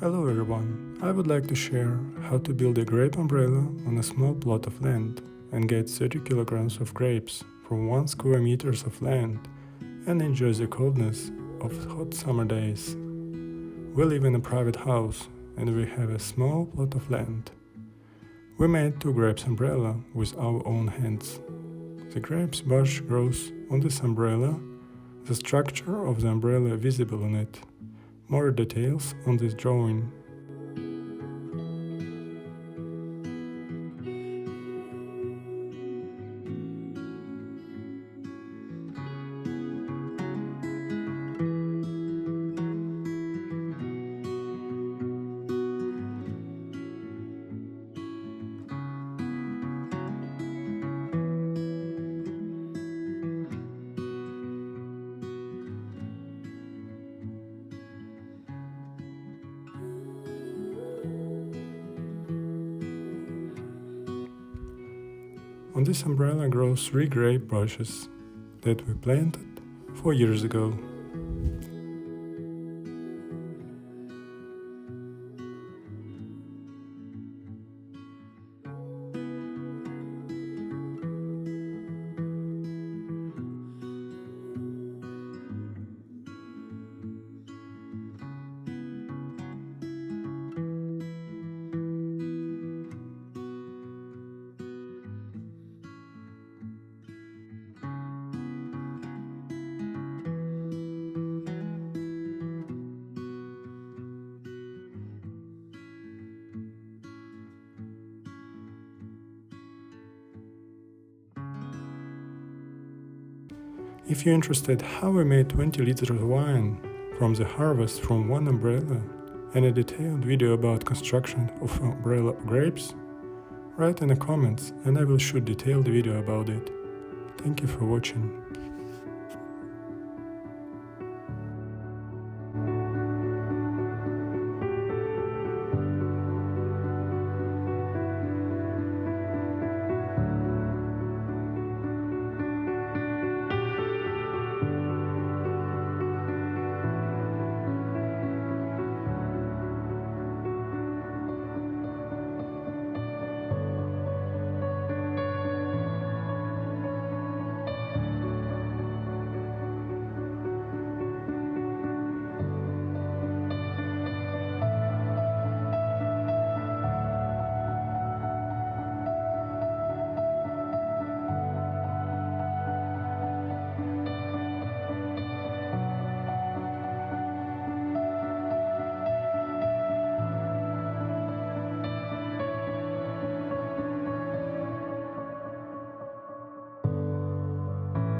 Hello everyone, I would like to share how to build a grape umbrella on a small plot of land and get 30 kilograms of grapes from 1 square meters of land and enjoy the coldness of hot summer days. We live in a private house and we have a small plot of land. We made 2 grapes umbrella with our own hands. The grapes bush grows on this umbrella, the structure of the umbrella visible on it. More details on this drawing. On this umbrella grow 3 grape bushes that we planted 4 years ago. If you're interested how we made 20 liters of wine from the harvest from one umbrella and a detailed video about construction of umbrella grapes, write in the comments and I will shoot detailed video about it. Thank you for watching.